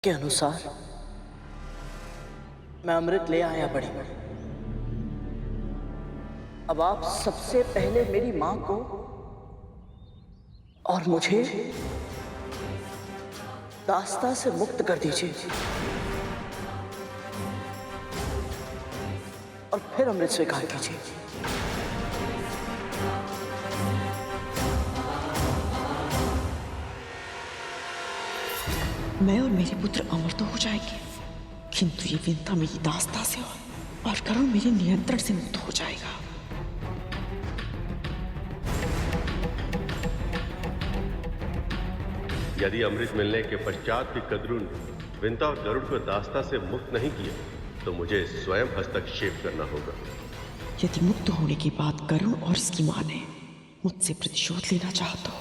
के अनुसार मैं अमृत ले आया बड़ी। अब आप सबसे पहले मेरी मां को और मुझे दास्ता से मुक्त कर दीजिए और फिर अमृत स्वीकार कीजिए। मैं और मेरे पुत्र अमर तो हो जाएंगे, किंतु ये विंता मेरी दास्ता से और करुण मेरे नियंत्रण से मुक्त हो जाएगा। यदि अमृत मिलने के पश्चात भी कद्रू ने विंता और गरुड़ को दास्ता से मुक्त नहीं किया तो मुझे स्वयं हस्तक्षेप करना होगा। यदि मुक्त होने के बाद करुण और इसकी मां ने मुझसे प्रतिशोध लेना चाहा तो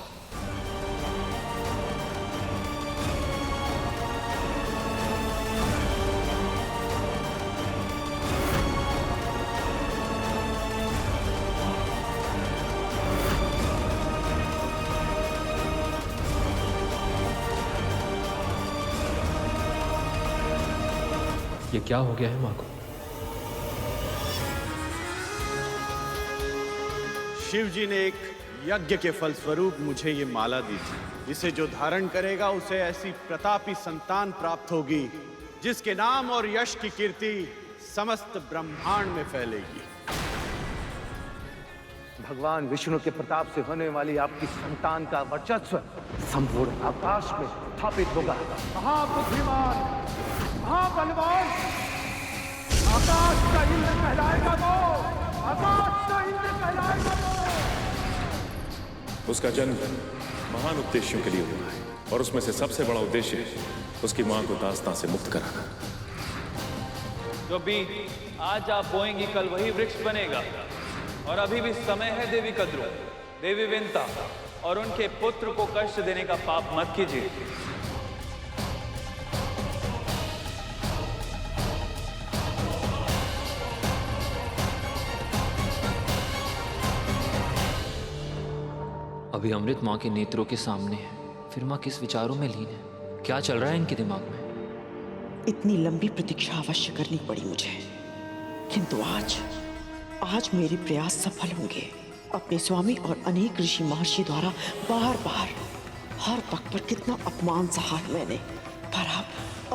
ये क्या हो गया है मां को? शिव जी ने एक यज्ञ के फलस्वरूप मुझे ये माला दी थी। इसे जो धारण करेगा उसे ऐसी प्रतापी संतान प्राप्त होगी जिसके नाम और यश की कीर्ति समस्त ब्रह्मांड में फैलेगी। भगवान विष्णु के प्रताप से होने वाली आपकी संतान का वर्चस्व संपूर्ण आकाश में स्थापित होगा। महाबुद्धिमान, महाबलवान, आकाश का इंद्र कहलाएगा वो, आकाश का इंद्र कहलाएगा वो। उसका जन्म महान उद्देश्यों के लिए हुआ है और उसमें से सबसे बड़ा उद्देश्य है उसकी मां को दास्तां से मुक्त कराना। जो बीज आज आप बोएंगी कल वही वृक्ष बनेगा और अभी भी समय है देवी कद्रू, देवी विंता और उनके पुत्र को कष्ट देने का पाप मत कीजिए। अभी अमृत मां के नेत्रों के सामने है, फिर मां किस विचारों में लीन है? क्या चल रहा है इनके दिमाग में? इतनी लंबी प्रतीक्षा अवश्य करनी पड़ी मुझे, किंतु आज मेरे प्रयास सफल होंगे। अपने स्वामी और अनेक ऋषि महर्षि द्वारा बार बार हर पग पर कितना अपमान सहा है मैंने, पर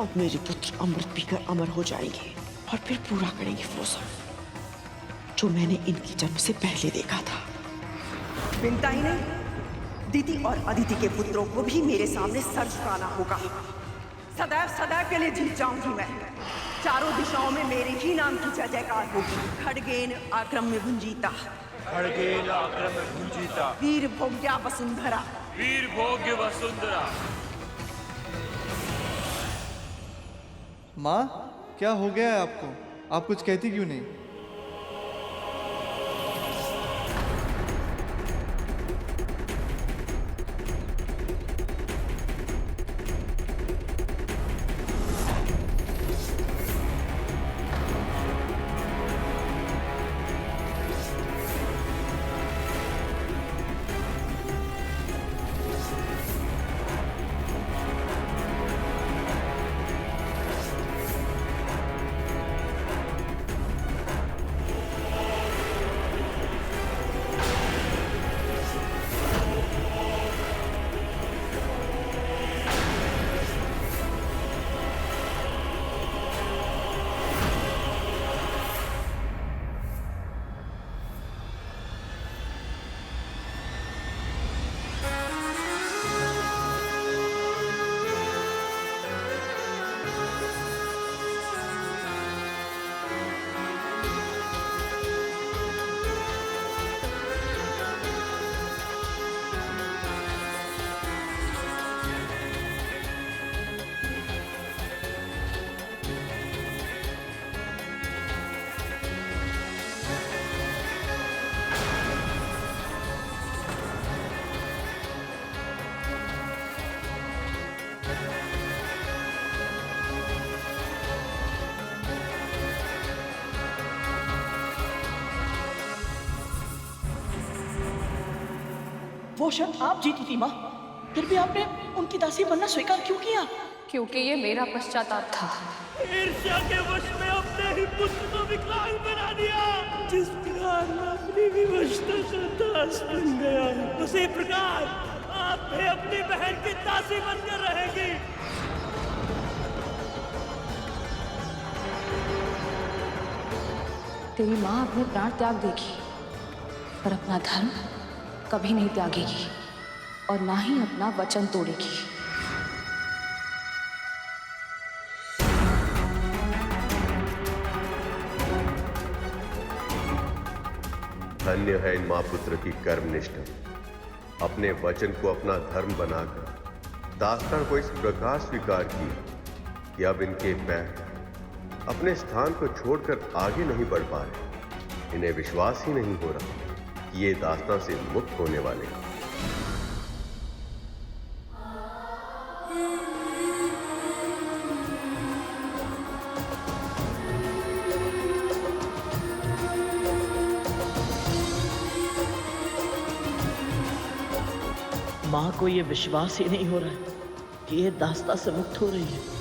अब मेरे पुत्र अमृत पीकर अमर हो जाएंगे और फिर पूरा करेंगे वो सब जो मैंने इनके जन्म से पहले देखा था। विंता ही नहीं, दीति और अदिति के पुत्रों को भी मेरे सामने सर झुकाना होगा। सदैव सदैव के लिए जीत जाऊंगी मैं। चारों दिशाओं में मेरे ही नाम की जय जयकार होगी। खड्गेन आक्रम में भुंजीता, खड्गेन आक्रम में भुंजीता, वीर भोग्या वसुंधरा, वीर भोग्य वसुंधरा। माँ, क्या हो गया है आपको? आप कुछ कहती क्यों नहीं? वो क्षण आप जीती थी माँ, फिर भी आपने उनकी दासी बनना स्वीकार क्यों किया? क्योंकि ये मेरा पश्चाताप था। ईर्ष्या के वश में अपने ही पुत्र को विकलांग बना दिया। जिस प्रकार मैं अपनी विवशता का दास बन गया, उसी प्रकार आप भी अपनी बहन की दासी बनकर रहेंगी। तेरी माँ अपने प्राण त्याग देगी, पर अपना धर्म कभी नहीं त्यागेगी और ना ही अपना वचन तोड़ेगी। धन्य है इन मां पुत्र की कर्मनिष्ठा। अपने वचन को अपना धर्म बनाकर दास्तान को इस प्रकार स्वीकार किया कि अब इनके पैर अपने स्थान को छोड़कर आगे नहीं बढ़ पा रहे। इन्हें विश्वास ही नहीं हो रहा कि ये दास्तान से मुक्त होने वाले हैं। माँ को ये विश्वास ही नहीं हो रहा है कि ये दास्ता से मुक्त हो रही है।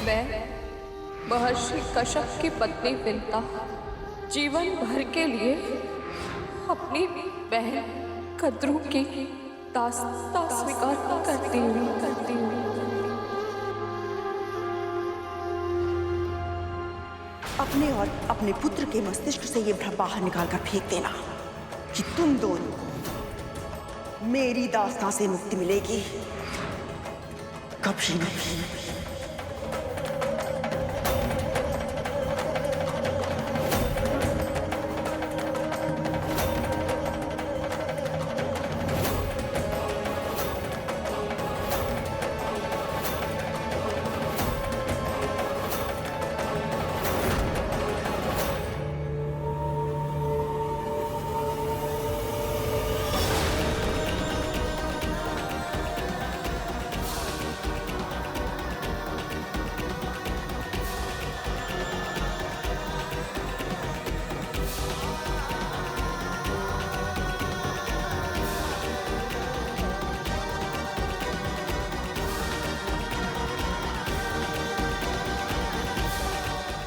मैं महर्षि कश्यप की पत्नी विंता जीवन भर के लिए अपनी बहन कद्रू की दास्ता स्वीकार करती हूँ। अपने और अपने पुत्र के मस्तिष्क से ये भ्रम बाहर निकालकर फेंक देना कि तुम दोनों को मेरी दास्तां से मुक्ति मिलेगी। कभी नहीं।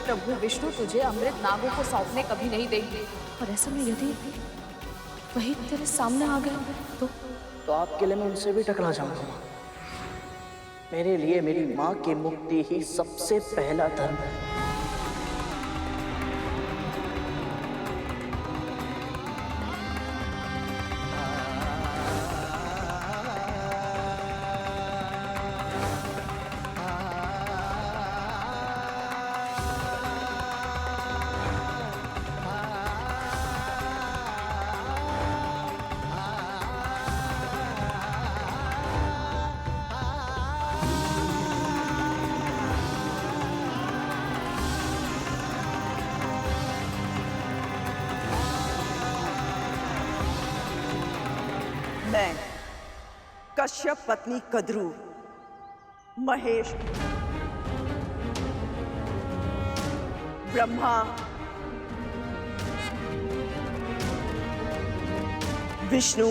प्रभु विष्णु तुझे अमृत नागों को सौंपने कभी नहीं देंगे, और ऐसे में यदि वही तेरे सामने आ गए तो आपके लिए मैं उनसे भी टकरा जाऊंगा। मेरे लिए मेरी माँ की मुक्ति ही सबसे पहला धर्म है। कश्यप पत्नी कद्रू, महेश, ब्रह्मा, विष्णु,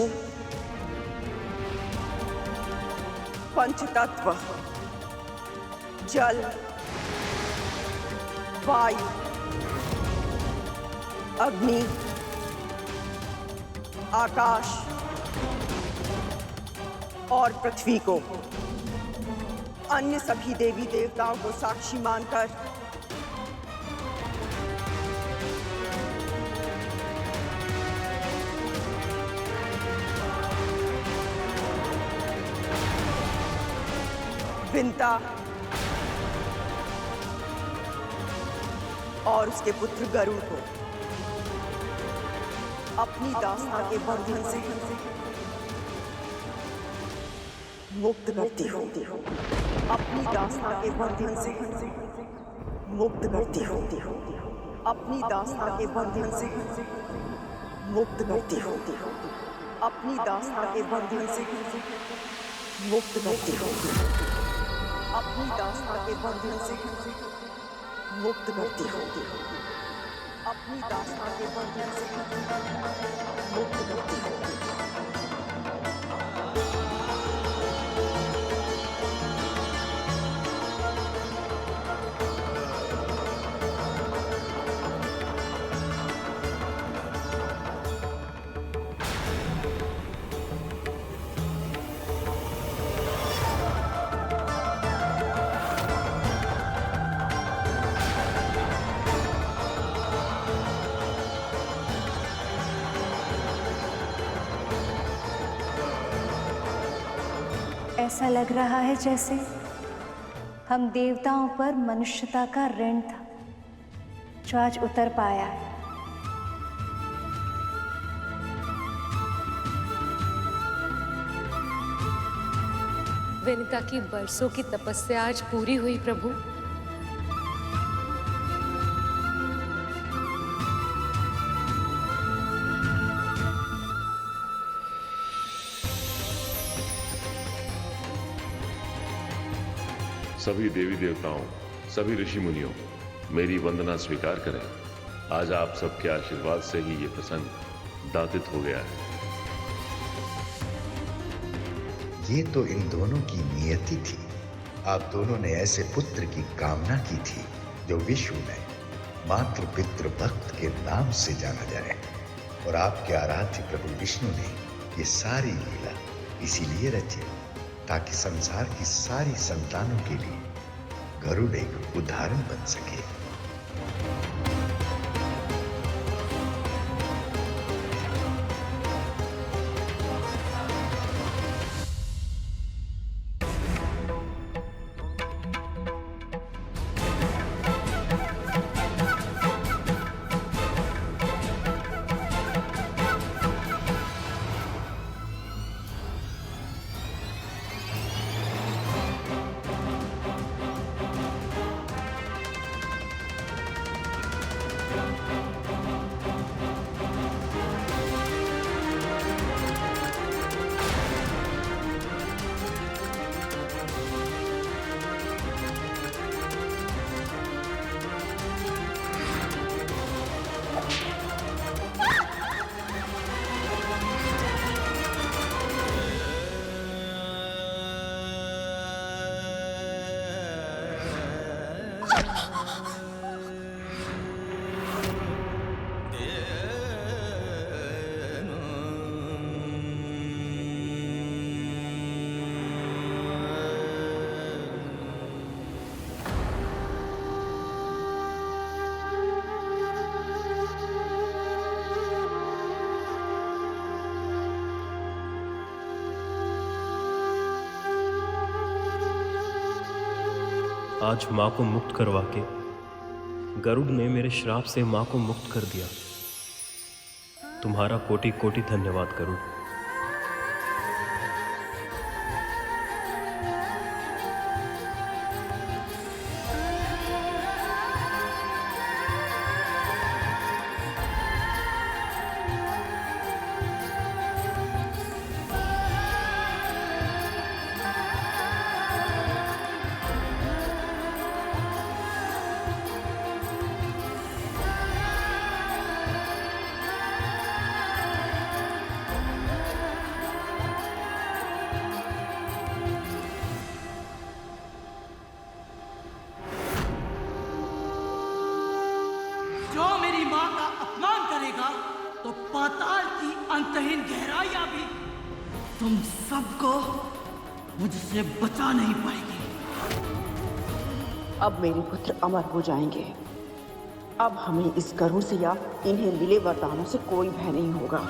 पंचतत्व, जल, वायु, अग्नि, आकाश और पृथ्वी को, अन्य सभी देवी देवताओं को साक्षी मानकर विंता और उसके पुत्र गरुड़ को अपनी दास्ता के बंधन से मुक्त करती हूँ, अपनी दास्ता के बंधन से मुक्त करती हूँ, अपनी दास्ता के बंधन से मुक्त करती हूँ, अपनी दास्ता के बंधन से मुक्त करती हूँ, अपनी दास्ता के बंधन से मुक्त करती हूँ, अपनी दास्ता के बंधन से मुक्त करती हूँ। ऐसा लग रहा है जैसे हम देवताओं पर मनुष्यता का ऋण था जो आज उतर पाया है। विनिता की बरसों की तपस्या आज पूरी हुई प्रभु। सभी देवी देवताओं, सभी ऋषि मुनियों, मेरी वंदना स्वीकार करें। आज आप सबके आशीर्वाद से ही ये प्रसंग दातित हो गया है। ये तो इन दोनों की नियति थी। आप दोनों ने ऐसे पुत्र की कामना की थी जो विश्व में मातृ पितृ भक्त के नाम से जाना जाए, और आपके आराध्य प्रभु विष्णु ने ये सारी लीला इसीलिए रची ताकि संसार की सारी संतानों के लिए गरुड़ एक उदाहरण बन सके। आज माँ को मुक्त करवा के गरुड़ ने मेरे श्राप से माँ को मुक्त कर दिया। तुम्हारा कोटि कोटि धन्यवाद गरुड़। तुम सबको मुझसे बचा नहीं पाएगी। अब मेरे पुत्र अमर हो जाएंगे। अब हमें इस गरुड़ से या इन्हें मिले वरदानों से कोई भय नहीं होगा।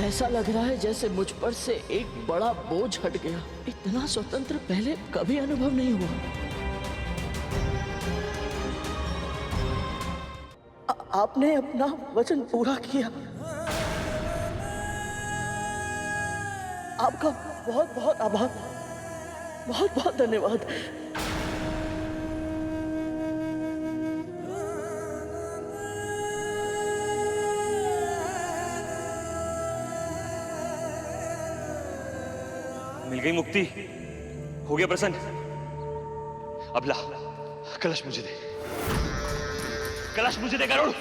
ऐसा लग रहा है जैसे मुझ पर से एक बड़ा बोझ हट गया। इतना स्वतंत्र पहले कभी अनुभव नहीं हुआ। आपने अपना वचन पूरा किया। आपका बहुत बहुत आभार, बहुत बहुत धन्यवाद। मिल गई मुक्ति, हो गया प्रसन्न। अब ला, कलश मुझे दे, कलश मुझे दे गरुड़।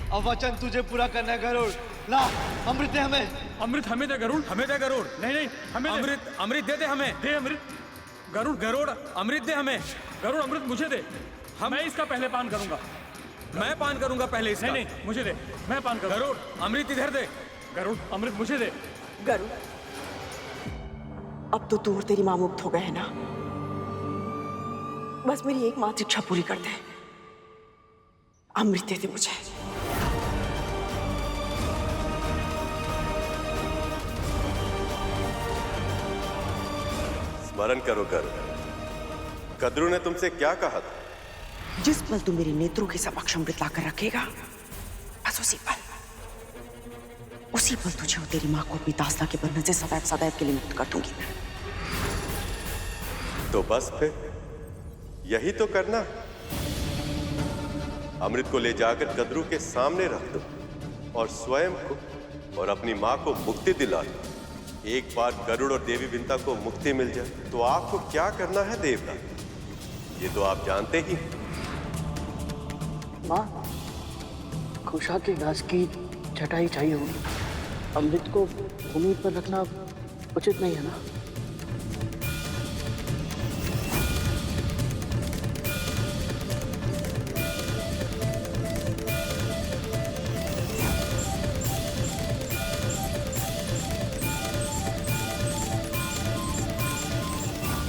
अब वचन तुझे पूरा करना है गरुड़। ला, अमृत दे हमें। अमृत हमें दे गरुड़, हमें दे गरुड़। नहीं नहीं, हमें अमृत, अमृत दे दे हमें, दे अमृत। गरुड़ गरुड़ अमृत दे हमें। गरुड़ अमृत मुझे दे, मैं इसका पहले पान करूंगा। मैं पान करूंगा पहले इसका। नहीं नहीं, मुझे दे, मैं पान करूंगा। गरुड़ अमृत इधर दे, गरुड़ अमृत मुझे दे। गरुड़, अब तो तू और तेरी मां मुक्त हो गए हैं ना। बस मेरी एकमात्र इच्छा पूरी कर दे। अमृत दे दे मुझे। स्मरण करो गरुड़, कद्रू ने तुमसे क्या कहा था? जिस पल तू मेरे नेत्रों के समक्ष अमृत लाकर रखेगा, बस उसी पल तुझे और तेरी मां को अपनी दासता के बंधन से सदैव सदैव के लिए मुक्त कर दूंगी मैं। तो बस फिर यही तो करना। अमृत को ले जाकर कद्रू के सामने रख दो और स्वयं को और अपनी मां को मुक्ति दिला दो। एक बार गरुड़ और देवी विंता को मुक्ति मिल जाए तो आपको क्या करना है देवता, ये तो आप जानते ही। माँ, खुशा के घास की छटाई चाहिए होगी। अमृत को भूमि पर रखना उचित नहीं है ना?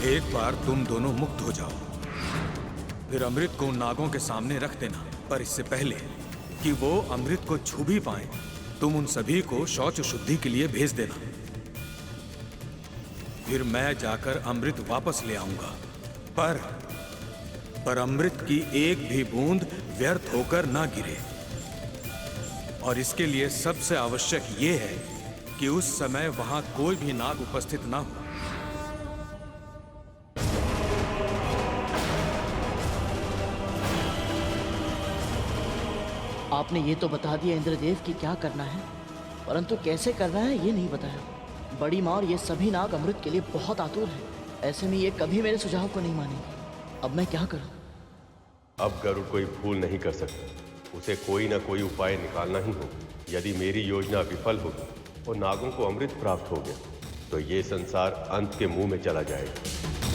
एक बार तुम दोनों मुक्त हो जाओ, फिर अमृत को उन नागों के सामने रख देना। पर इससे पहले कि वो अमृत को छू भी पाए, तुम उन सभी को शौच शुद्धि के लिए भेज देना। फिर मैं जाकर अमृत वापस ले आऊंगा। पर अमृत की एक भी बूंद व्यर्थ होकर ना गिरे। और इसके लिए सबसे आवश्यक ये है कि उस समय वहां कोई भी नाग उपस्थित ना हो। आपने ये तो बता दिया इंद्रदेव कि क्या करना है, परंतु कैसे करना है ये नहीं बताया। बड़ी माँ और ये सभी नाग अमृत के लिए बहुत आतुर हैं। ऐसे में ये कभी मेरे सुझाव को नहीं मानेंगे। अब मैं क्या करूं? अब गरुड़ कोई भूल नहीं कर सकता। उसे कोई ना कोई उपाय निकालना ही होगा। यदि मेरी योजना विफल होगी और नागों को अमृत प्राप्त हो गया तो ये संसार अंत के मुंह में चला जाएगा।